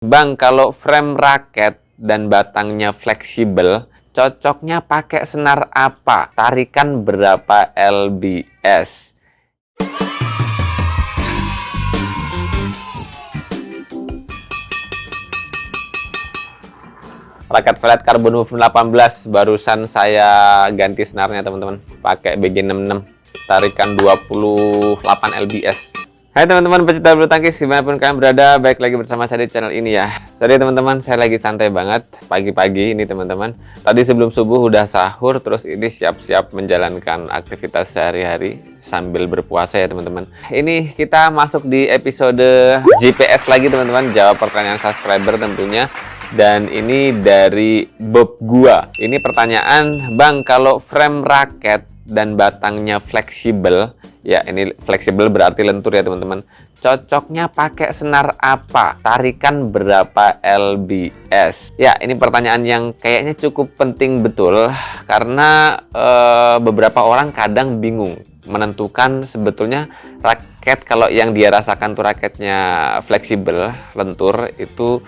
Bang, kalau frame raket dan batangnya fleksibel, cocoknya pakai senar apa? Tarikan berapa lbs? Raket Vellet Carbon Move 18 barusan saya ganti senarnya teman-teman, pakai BG66, tarikan 28 lbs. Hai teman-teman pecinta bulu tangkis dimanapun kalian berada, baik lagi bersama saya di channel ini ya. Jadi teman-teman, saya lagi santai banget pagi-pagi ini teman-teman. Tadi sebelum subuh udah sahur, terus ini siap-siap menjalankan aktivitas sehari-hari sambil berpuasa ya teman-teman. Ini kita masuk di episode GPS lagi teman-teman, jawab pertanyaan subscriber tentunya. Dan ini dari Bob gua. Ini pertanyaan, Bang, kalau frame raket dan batangnya fleksibel, ya ini fleksibel berarti lentur ya teman-teman, cocoknya pakai senar apa? Tarikan berapa lbs? Ya, ini pertanyaan yang kayaknya cukup penting betul, karena beberapa orang kadang bingung menentukan sebetulnya raket kalau yang dia rasakan tuh raketnya fleksibel, lentur, itu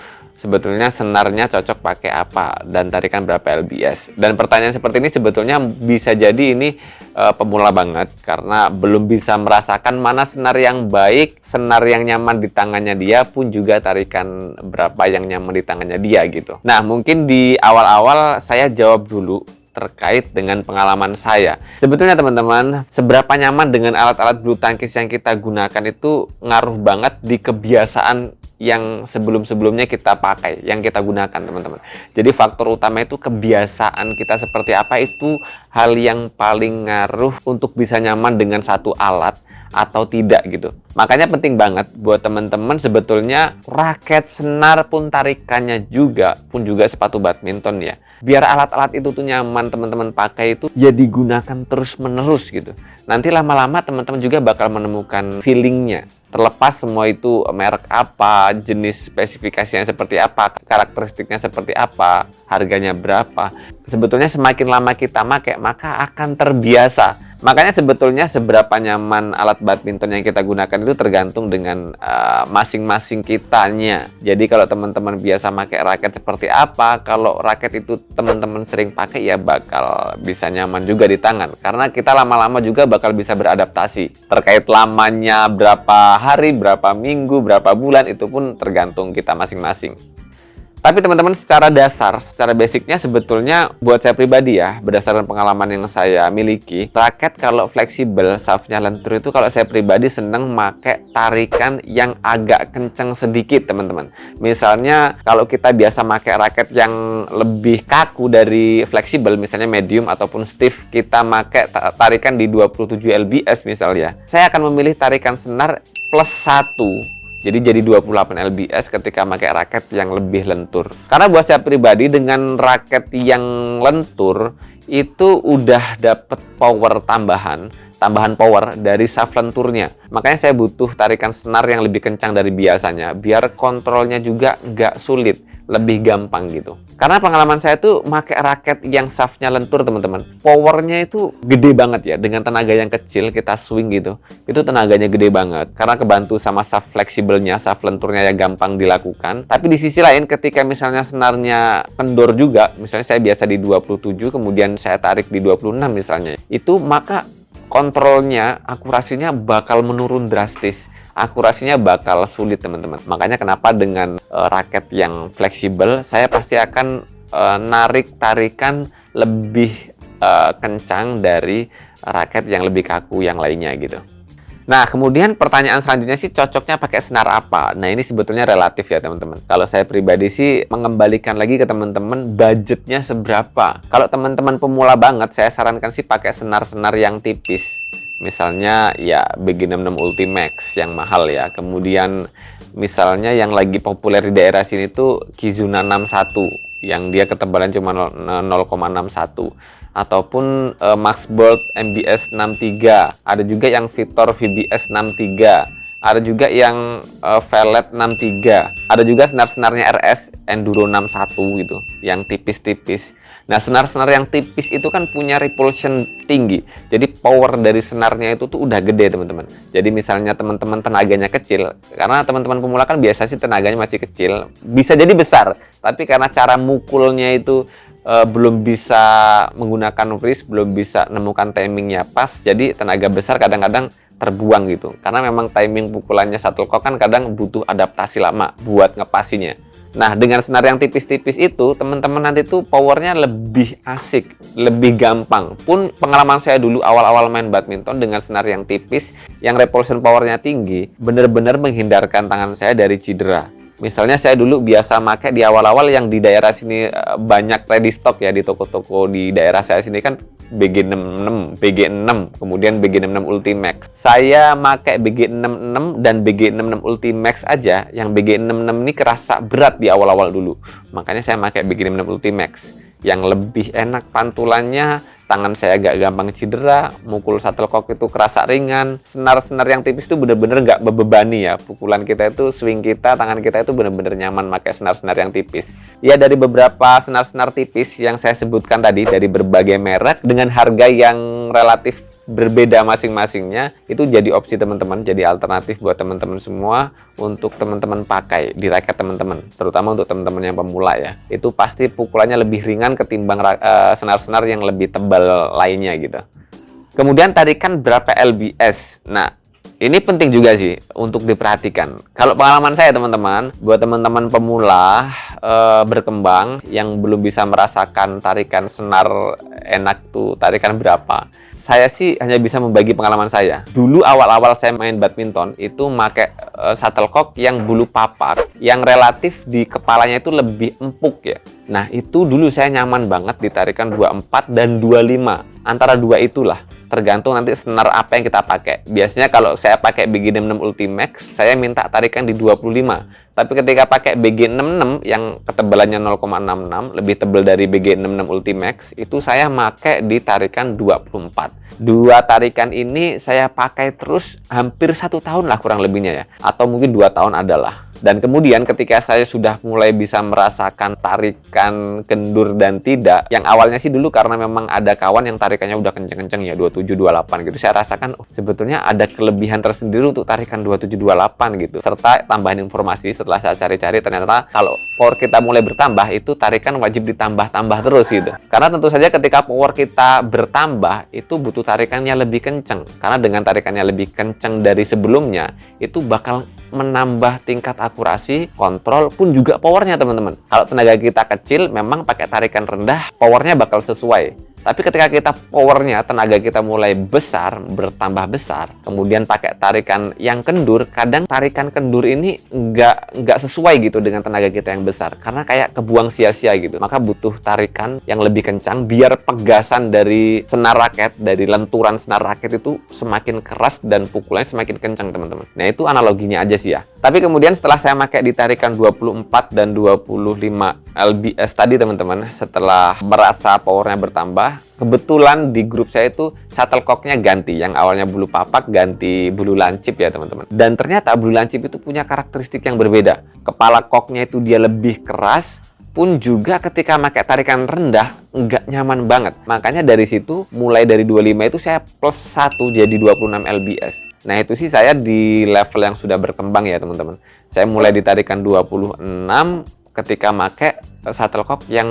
sebetulnya senarnya cocok pakai apa dan tarikan berapa lbs. Dan pertanyaan seperti ini sebetulnya bisa jadi ini pemula banget, karena belum bisa merasakan mana senar yang baik, senar yang nyaman di tangannya dia, pun juga tarikan berapa yang nyaman di tangannya dia gitu. Nah, mungkin di awal-awal saya jawab dulu terkait dengan pengalaman saya. Sebetulnya teman-teman, seberapa nyaman dengan alat-alat bulu tangkis yang kita gunakan itu ngaruh banget di kebiasaan yang sebelum-sebelumnya kita pakai, yang kita gunakan teman-teman. Jadi faktor utama itu kebiasaan kita seperti apa, itu hal yang paling ngaruh untuk bisa nyaman dengan satu alat atau tidak gitu. Makanya penting banget buat teman-teman sebetulnya raket, senar pun tarikannya juga, pun juga sepatu badminton ya. Biar alat-alat itu tuh nyaman teman-teman pakai, itu ya digunakan terus-menerus gitu. Nanti lama-lama teman-teman juga bakal menemukan feelingnya. Terlepas semua itu merek apa, jenis spesifikasinya seperti apa, karakteristiknya seperti apa, harganya berapa. Sebetulnya semakin lama kita pakai, maka akan terbiasa. Makanya sebetulnya seberapa nyaman alat badminton yang kita gunakan itu tergantung dengan masing-masing kitanya. Jadi kalau teman-teman biasa pakai raket seperti apa, kalau raket itu teman-teman sering pakai, ya bakal bisa nyaman juga di tangan. Karena kita lama-lama juga bakal bisa beradaptasi. Terkait lamanya berapa hari, berapa minggu, berapa bulan, itu pun tergantung kita masing-masing. Tapi teman-teman, secara dasar, secara basicnya sebetulnya buat saya pribadi ya, berdasarkan pengalaman yang saya miliki, raket kalau fleksibel, shaftnya lentur itu kalau saya pribadi seneng make tarikan yang agak kenceng sedikit teman-teman. Misalnya kalau kita biasa make raket yang lebih kaku dari fleksibel, misalnya medium ataupun stiff, kita make tarikan di 27 lbs misalnya. Saya akan memilih tarikan senar plus 1. Jadi 28 lbs ketika pakai raket yang lebih lentur. Karena buat saya pribadi dengan raket yang lentur itu udah dapet power tambahan power dari shaft lenturnya. Makanya saya butuh tarikan senar yang lebih kencang dari biasanya, biar kontrolnya juga nggak sulit, lebih gampang gitu. Karena pengalaman saya tuh pakai raket yang shaftnya lentur teman-teman, powernya itu gede banget ya. Dengan tenaga yang kecil kita swing gitu, itu tenaganya gede banget. Karena kebantu sama shaft fleksibelnya, shaft lenturnya yang gampang dilakukan. Tapi di sisi lain ketika misalnya senarnya kendor juga, misalnya saya biasa di 27, kemudian saya tarik di 26 misalnya, itu maka kontrolnya, akurasinya bakal menurun drastis. Akurasinya bakal sulit teman-teman. Makanya kenapa dengan raket yang fleksibel, saya pasti akan narik tarikan lebih kencang dari raket yang lebih kaku yang lainnya gitu. Nah, kemudian pertanyaan selanjutnya sih, cocoknya pakai senar apa? Nah, ini sebetulnya relatif ya teman-teman. Kalau saya pribadi sih mengembalikan lagi ke teman-teman, budgetnya seberapa. Kalau teman-teman pemula banget, saya sarankan sih pakai senar-senar yang tipis. Misalnya ya BG66 Ultimax yang mahal ya. Kemudian misalnya yang lagi populer di daerah sini tuh Kizuna 61 yang dia ketebalan cuma 0,61, ataupun Maxbolt MBS 63. Ada juga yang Victor VBS 63. ada juga yang velvet 63, ada juga senar-senarnya RS Enduro 61 gitu, yang tipis-tipis. Nah, senar-senar yang tipis itu kan punya repulsion tinggi, jadi power dari senarnya itu tuh udah gede teman-teman. Jadi misalnya teman-teman tenaganya kecil, karena teman-teman pemula kan biasa sih tenaganya masih kecil, bisa jadi besar, tapi karena cara mukulnya itu belum bisa menggunakan wrist, belum bisa nemukan timingnya pas, jadi tenaga besar kadang-kadang terbuang gitu, karena memang timing pukulannya shuttlecock kan kadang butuh adaptasi lama buat ngepasinya. Nah, dengan senar yang tipis-tipis itu, teman-teman nanti tuh powernya lebih asik, lebih gampang. Pun pengalaman saya dulu awal-awal main badminton dengan senar yang tipis, yang repulsion powernya tinggi, benar-benar menghindarkan tangan saya dari cedera. Misalnya saya dulu biasa pakai di awal-awal yang di daerah sini banyak ready stock ya, di toko-toko di daerah saya sini kan BG66, BG6, kemudian BG66 Ultimax. Saya pakai BG66 dan BG66 Ultimax aja, yang BG66 ini kerasa berat di awal-awal dulu. Makanya saya pakai BG66 Ultimax yang lebih enak pantulannya, tangan saya agak gampang cedera, mukul shuttlecock itu kerasa ringan. Senar-senar yang tipis itu bener-bener nggak bebebani ya. Pukulan kita itu, swing kita, tangan kita itu bener-bener nyaman pakai senar-senar yang tipis. Ya, dari beberapa senar-senar tipis yang saya sebutkan tadi, dari berbagai merek dengan harga yang relatif berbeda masing-masingnya, itu jadi opsi teman-teman, jadi alternatif buat teman-teman semua untuk teman-teman pakai di raket teman-teman, terutama untuk teman-teman yang pemula ya. Itu pasti pukulannya lebih ringan ketimbang senar-senar yang lebih tebal lainnya gitu. Kemudian tarikan berapa lbs. Nah, ini penting juga sih untuk diperhatikan. Kalau pengalaman saya teman-teman, buat teman-teman pemula berkembang yang belum bisa merasakan tarikan senar enak tuh tarikan berapa, saya sih hanya bisa membagi pengalaman saya. Dulu awal-awal saya main badminton itu pakai shuttlecock yang bulu papak, yang relatif di kepalanya itu lebih empuk ya. Nah, itu dulu saya nyaman banget di tarikan 24 dan 25. Antara dua itulah, tergantung nanti senar apa yang kita pakai. Biasanya kalau saya pakai BG66 Ultimax, saya minta tarikan di 25. Tapi ketika pakai BG66 yang ketebalannya 0,66, lebih tebal dari BG66 Ultimax, itu saya pakai di tarikan 24. Dua tarikan ini saya pakai terus hampir 1 tahun lah kurang lebihnya ya. Atau mungkin 2 tahun adalah. Dan kemudian ketika saya sudah mulai bisa merasakan tarikan kendur dan tidak, yang awalnya sih dulu karena memang ada kawan yang tarikannya udah kenceng-kenceng ya, 27, 28 gitu, saya rasakan sebetulnya ada kelebihan tersendiri untuk tarikan 27, 28 gitu. Serta tambahan informasi setelah saya cari-cari, ternyata kalau power kita mulai bertambah, itu tarikan wajib ditambah-tambah terus gitu. Karena tentu saja ketika power kita bertambah, itu butuh tarikannya lebih kenceng. Karena dengan tarikannya lebih kenceng dari sebelumnya, itu bakal menambah tingkat akurasi, kontrol, pun juga powernya teman-teman. Kalau tenaga kita kecil, memang pakai tarikan rendah, powernya bakal sesuai. Tapi ketika kita powernya, tenaga kita mulai besar, bertambah besar, kemudian pakai tarikan yang kendur, kadang tarikan kendur ini nggak sesuai gitu dengan tenaga kita yang besar. Karena kayak kebuang sia-sia gitu. Maka butuh tarikan yang lebih kencang, biar pegasan dari senar raket, dari lenturan senar raket itu semakin keras dan pukulannya semakin kencang teman-teman. Nah, itu analoginya aja sih ya. Tapi kemudian setelah saya pakai di tarikan 24 dan 25 lbs tadi teman-teman, setelah merasa powernya bertambah, kebetulan di grup saya itu shuttlecocknya ganti, yang awalnya bulu papak ganti bulu lancip ya teman-teman. Dan ternyata bulu lancip itu punya karakteristik yang berbeda. Kepala koknya itu dia lebih keras, pun juga ketika pakai tarikan rendah nggak nyaman banget. Makanya dari situ mulai dari 25 itu saya plus 1 jadi 26 lbs. Nah, itu sih saya di level yang sudah berkembang ya teman-teman. Saya mulai ditarikan 26 ketika make shuttlecock yang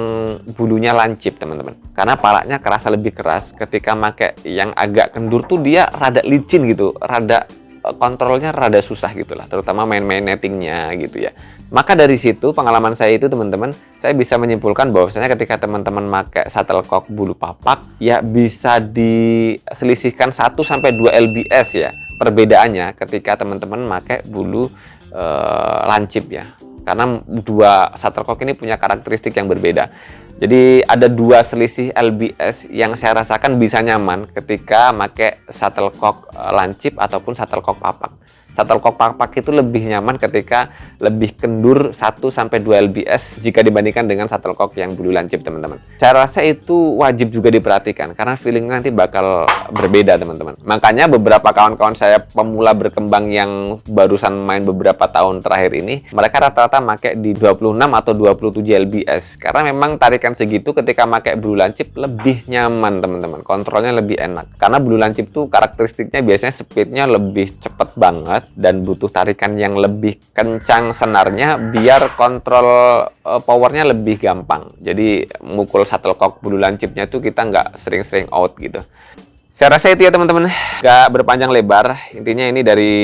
bulunya lancip teman-teman, karena palanya kerasa lebih keras. Ketika make yang agak kendur tuh dia rada licin gitu, rada kontrolnya rada susah gitulah, terutama main-main nettingnya gitu ya. Maka dari situ pengalaman saya itu teman-teman, saya bisa menyimpulkan bahwasanya ketika teman-teman make shuttlecock bulu papak ya bisa diselisihkan 1-2 lbs ya perbedaannya ketika teman-teman make bulu lancip ya. Karena dua shuttlecock ini punya karakteristik yang berbeda. Jadi ada 2 selisih lbs yang saya rasakan bisa nyaman ketika pakai shuttlecock lancip ataupun shuttlecock papak. Shuttlecock Park itu lebih nyaman ketika lebih kendur 1-2 lbs jika dibandingkan dengan shuttlecock yang blue lancip, teman-teman. Saya rasa itu wajib juga diperhatikan karena feelingnya nanti bakal berbeda, teman-teman. Makanya beberapa kawan-kawan saya pemula berkembang yang barusan main beberapa tahun terakhir ini, mereka rata-rata pakai di 26 atau 27 lbs karena memang tarikan segitu ketika pakai blue lancip lebih nyaman, teman-teman. Kontrolnya lebih enak karena blue lancip tuh karakteristiknya biasanya speednya lebih cepet banget dan butuh tarikan yang lebih kencang senarnya biar kontrol powernya lebih gampang. Jadi mukul shuttlecock blue lancipnya tuh kita nggak sering-sering out gitu. Saya rasa itu ya teman-teman, nggak berpanjang lebar. Intinya ini dari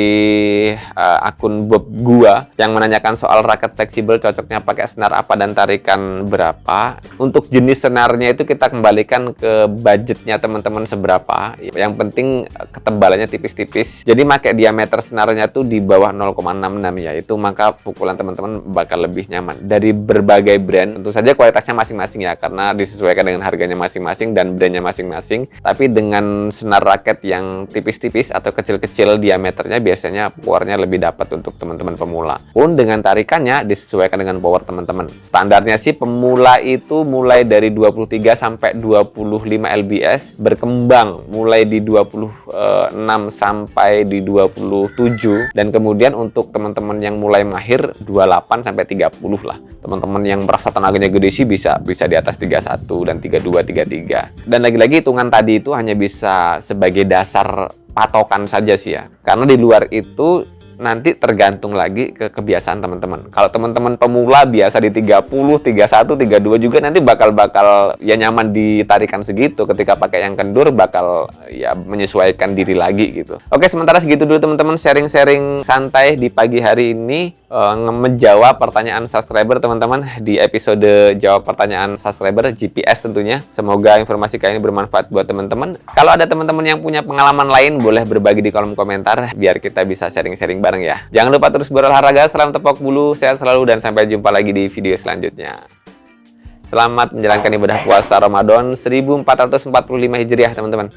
akun Bob gua yang menanyakan soal raket fleksibel cocoknya pakai senar apa dan tarikan berapa. Untuk jenis senarnya itu kita kembalikan ke budgetnya teman-teman seberapa. Yang penting ketebalannya tipis-tipis. Jadi pakai diameter senarnya tuh di bawah 0,66 ya. Itu maka pukulan teman-teman bakal lebih nyaman. Dari berbagai brand, tentu saja kualitasnya masing-masing ya, karena disesuaikan dengan harganya masing-masing dan brandnya masing-masing. Tapi dengan senar raket yang tipis-tipis atau kecil-kecil diameternya biasanya powernya lebih dapat untuk teman-teman pemula. Pun dengan tarikannya disesuaikan dengan power teman-teman. Standarnya sih pemula itu mulai dari 23 sampai 25 lbs, berkembang mulai di 26 sampai di 27, dan kemudian untuk teman-teman yang mulai mahir 28 sampai 30 lah. Teman-teman yang merasa tenaganya gede sih bisa di atas 31 dan 32, 33. Dan lagi-lagi hitungan tadi itu hanya bisa sebagai dasar patokan saja sih ya. Karena di luar itu nanti tergantung lagi ke kebiasaan teman-teman. Kalau teman-teman pemula biasa di 30, 31, 32 juga nanti bakal ya nyaman di tarikan segitu. Ketika pakai yang kendur bakal ya menyesuaikan diri lagi gitu. Oke, sementara segitu dulu teman-teman sharing-sharing santai di pagi hari ini, menjawab pertanyaan subscriber teman-teman di episode jawab pertanyaan subscriber GPS tentunya. Semoga informasi kali ini bermanfaat buat teman-teman. Kalau ada teman-teman yang punya pengalaman lain boleh berbagi di kolom komentar biar kita bisa sharing-sharing bareng ya. Jangan lupa terus berolahraga, salam tepok bulu, sehat selalu, dan sampai jumpa lagi di video selanjutnya. Selamat menjalankan ibadah puasa Ramadan 1445 Hijriah teman-teman.